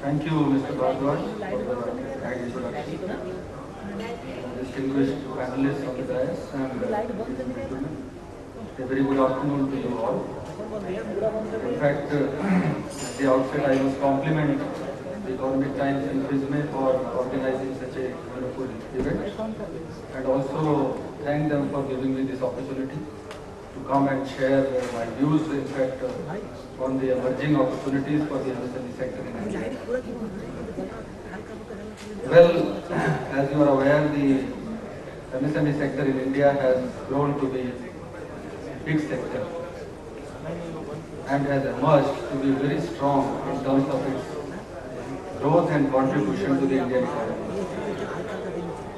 Thank you, Mr. Bhardwaj, for the kind introduction. Distinguished panelists on the dais and ladies and gentlemen, a very good afternoon to you all. In fact, at the outset, I must compliment the Economic Times and FISME for organizing such a wonderful event, and also thank them for giving me this opportunity to come and share my views, in fact, on the emerging opportunities for the MSME sector in India. Well, as you are aware, the MSME sector in India has grown to be a big sector and has emerged to be very strong in terms of its growth and contribution to the Indian economy.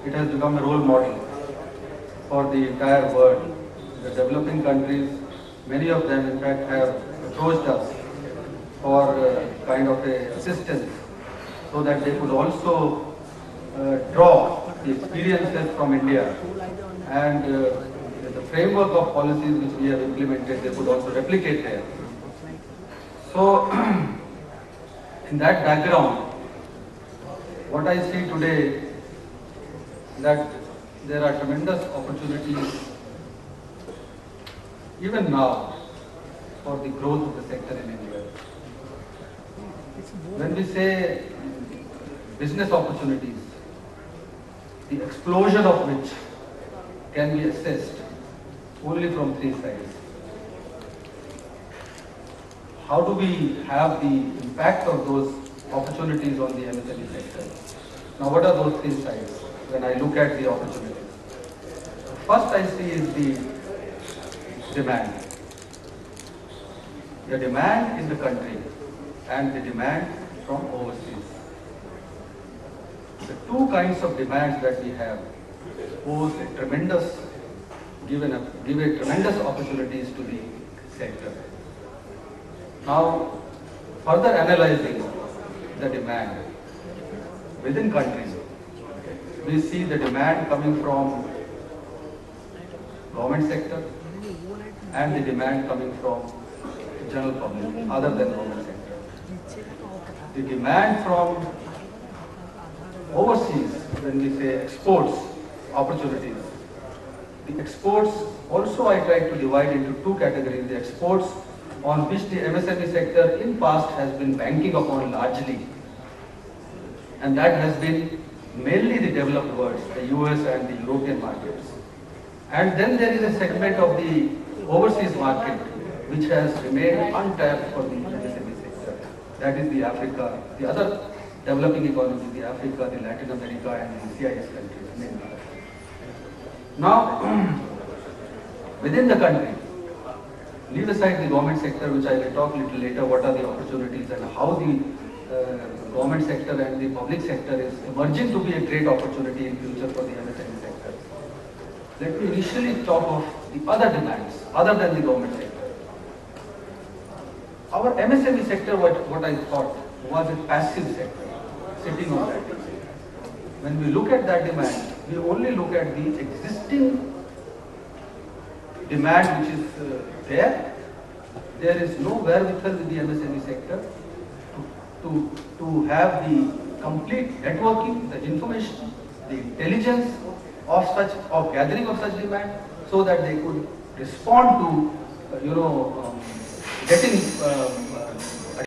It has become a role model for the entire world. The developing countries, many of them in fact have approached us for kind of a assistance so that they could also draw the experiences from India and the framework of policies which we have implemented, they could also replicate there. So, in that background, what I see today that there are tremendous opportunities even now for the growth of the sector in India. When we say business opportunities, the explosion of which can be assessed only from three sides. How do we have the impact of those opportunities on the MSME sector? Now, what are those three sides when I look at the opportunities? First I see is the demand. The demand in the country and the demand from overseas. The two kinds of demands that we have pose a tremendous, give a tremendous opportunities to the sector. Now, further analyzing the demand within countries, we see the demand coming from government sector and the demand coming from general public, other than government sector. The demand from overseas, when we say exports opportunities, the exports also I try to divide into two categories. The exports on which the MSME sector in past has been banking upon largely, and that has been mainly the developed world, the US and the European markets. And then there is a segment of the overseas market which has remained untapped for the MSME sector. That is the Africa, the other developing economies, the Africa, the Latin America and the CIS countries mainly. Now, within the country, leave aside the government sector, which I will talk a little later, what are the opportunities and how the government sector and the public sector is emerging to be a great opportunity in future for the MSME sector. Let me initially talk of the other demands, other than the government sector. Our MSME sector, what I thought, was a passive sector, sitting on that. When we look at that demand, we only look at the existing demand which is there. There is no wherewithal with the MSME sector to have the complete networking, the information, the intelligence of gathering of such demand, so that they could respond to, getting